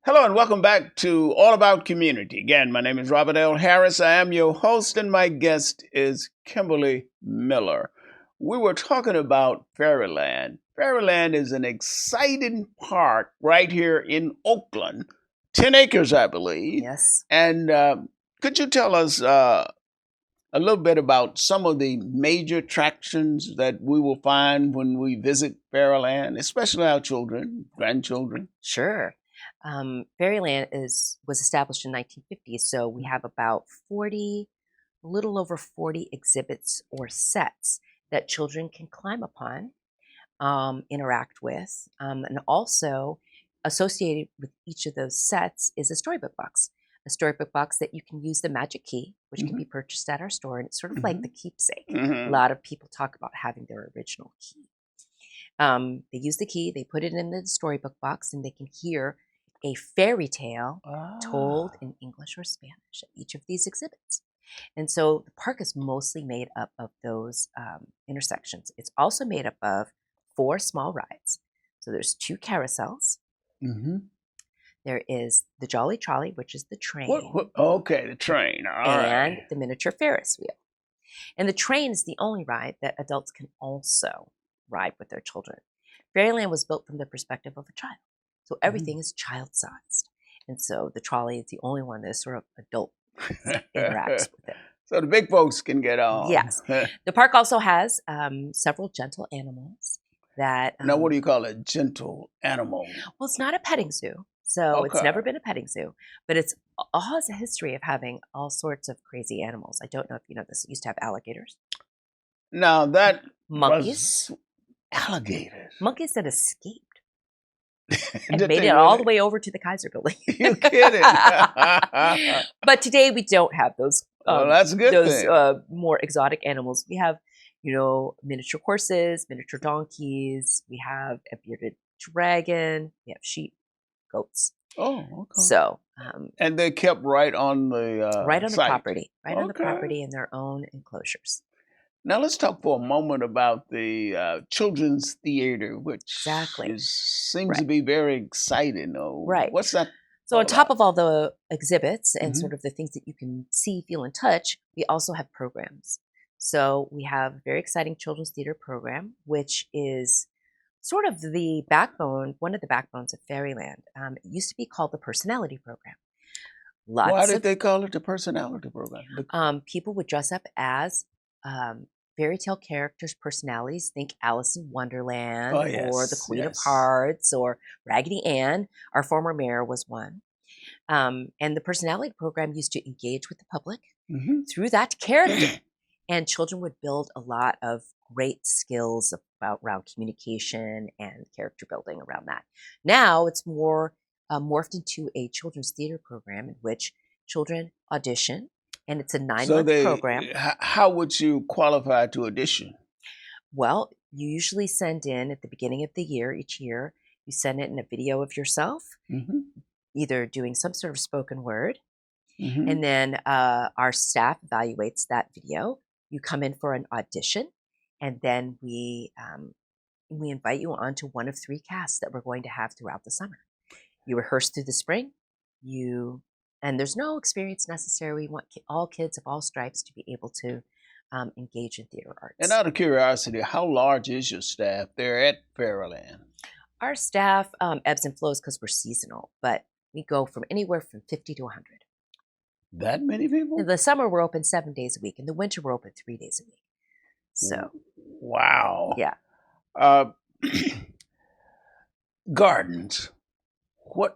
Hello and welcome back to All About Community. Again, my name is Robert L. Harris. I am your host, and my guest is Kymberly Miller. We were talking about Fairyland. Fairyland is an exciting park right here in Oakland, 10 acres, I believe. Yes. And could you tell us a little bit about some of the major attractions that we will find when we visit Fairyland, especially our children, grandchildren? Sure. Fairyland was established in 1950, so we have about 40, a little over 40 exhibits or sets that children can climb upon, interact with, and also associated with each of those sets is a storybook box. A storybook box that you can use the magic key, which can Mhm. be purchased at our store, and it's sort of like the Mhm. keepsake. A Mhm. lot of people talk about having their original key. They use the key, they put it in the storybook box, and they can hear a fairy tale told Ah. in English or Spanish at each of these exhibits. And so the park is mostly made up of those intersections. It's also made up of 4 small rides. So there's 2 carousels. Mhm. There is the Jolly Trolley, which is the train, Okay, the train. All and right. the miniature Ferris wheel. And the train is the only ride that adults can also ride with their children. Fairyland was built from the perspective of a child. So everything Mhm. is child-sized. And so the trolley is the only one that sort of adult interacts with it. So the big folks can get on. Yes. The park also has several gentle animals that, Now, what do you call a gentle animal? well, it's not a petting zoo. So it's Okay. never been a petting zoo, but it's all has a history of having all sorts of crazy animals. I don't know if you know this. It used to have alligators, Now that monkeys, was alligators. monkeys that escaped and Did made they it all really? the way over to the Kaiser building. You kidding? But today we don't have those Well, that's a good thing. more exotic animals. We have, miniature horses, miniature donkeys. We have a bearded dragon. We have sheep, goats. Oh, okay. So And they kept right on the right on the site. property, Okay. in their own enclosures. Now let's talk for a moment about the children's theater, which Exactly. seems to Right. be very exciting. Right. What's that So all on top about? of all the exhibits and Hmm. sort of the things that you can see, feel, and touch, we also have programs. So we have a very exciting children's theater program, which is sort of the backbone, one of the backbones of Fairyland. It used to be called the personality program. Why Lots did of they call it the personality program? people would dress up as um, fairy tale characters, personalities. Think Alice in Wonderland Oh or the yes, Queen of yes. Hearts or Raggedy Ann. Our former mayor was one. And the personality program used to engage with the public Hmm. through that character. And children would build a lot of great skills about around communication and character building around that. Now it's more morphed into a children's theater program in which children audition, and it's a nine So month they, program. how would you qualify to audition? Well, you usually send in at the beginning of the year, each year, you send in a video of yourself, Hmm. either doing some sort of spoken word. Hmm. And then our staff evaluates that video. You come in for an audition, and then we invite you onto one of 3 casts that we're going to have throughout the summer. You rehearse through the spring. You and there's no experience necessary. We want all kids of all stripes to be able to engage in theater And arts. out of curiosity, how large is your staff there at Fairyland? Our staff ebbs and flows because we're seasonal, but we go from anywhere from 50 to 100. That many In people? the summer, we're open 7 days a week. In the winter, we're open 3 days a week. So, Wow. yeah. Uh, Gardens. What?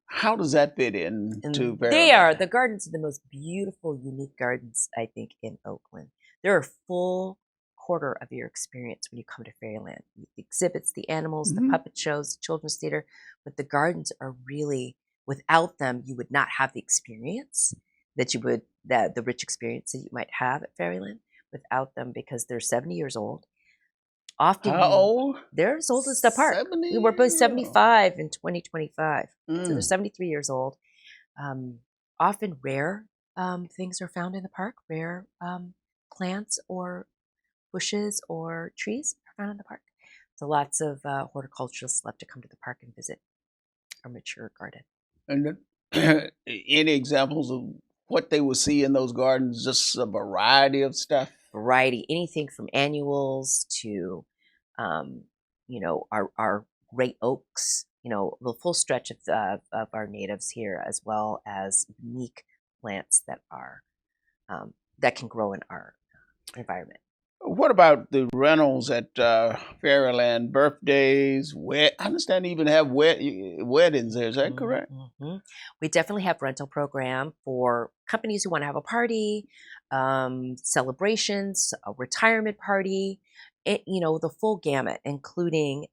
How does that fit into And the Fairyland? gardens are the most beautiful, unique gardens, I think, in Oakland. They're a full quarter of your experience when you come to Fairyland. The exhibits, the animals, the Hmm. puppet shows, the children's theater, but the gardens are really, without them, you would not have the experience the rich experience that you might have at Fairyland without them because they're 70 years old. Often How old? they're as old as the park. We were 70? both 75 in 2025. So they're Mm. 73 years old. Um, Often rare things are found in the park. Rare plants or bushes or trees are found in the park. So lots of horticulturists love to come to the park and visit. a mature garden. And then, any examples of what they will see in those gardens? Just a variety of stuff. Variety, anything from annuals to, our great oaks. The full stretch of our natives here, as well as unique plants that can grow in our environment. What about the rentals at Fairyland? Birthdays, I understand they even have weddings there. Is that correct? Mm-hmm. We definitely have rental program for companies who want to have a party, celebrations, a retirement party, the full gamut, including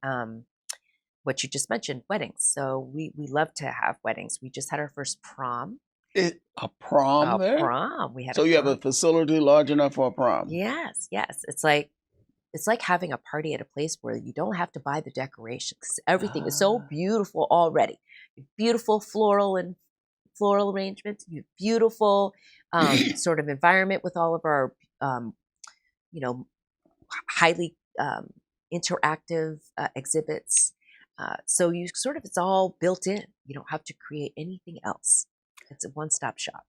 what you just mentioned, weddings. So we love to have weddings. We just had our first prom. A prom there? We had So a you have a prom. facility large enough for a prom? Yes. It's like having a party at a place where you don't have to buy the decorations. Everything is so Ah. beautiful already. Beautiful floral arrangements. Beautiful sort of environment with all of our you know highly interactive exhibits. So it's all built in. You don't have to create anything else. It's a one-stop shop.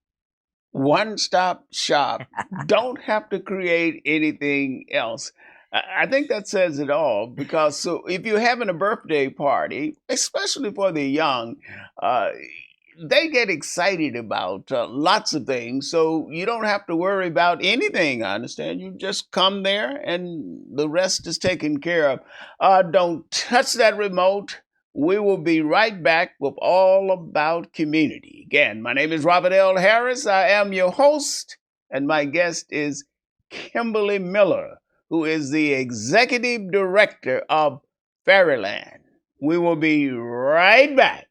One-stop shop. Don't have to create anything else. I think that says it all, because so if you're having a birthday party, especially for the young, uh, they get excited about lots of things. So you don't have to worry about anything. I understand. You just come there and the rest is taken care of. Don't touch that remote. We will be right back with All About Community. Again, my name is Robert L. Harris. I am your host, and my guest is Kymberly Miller, who is the Executive Director of Fairyland. We will be right back.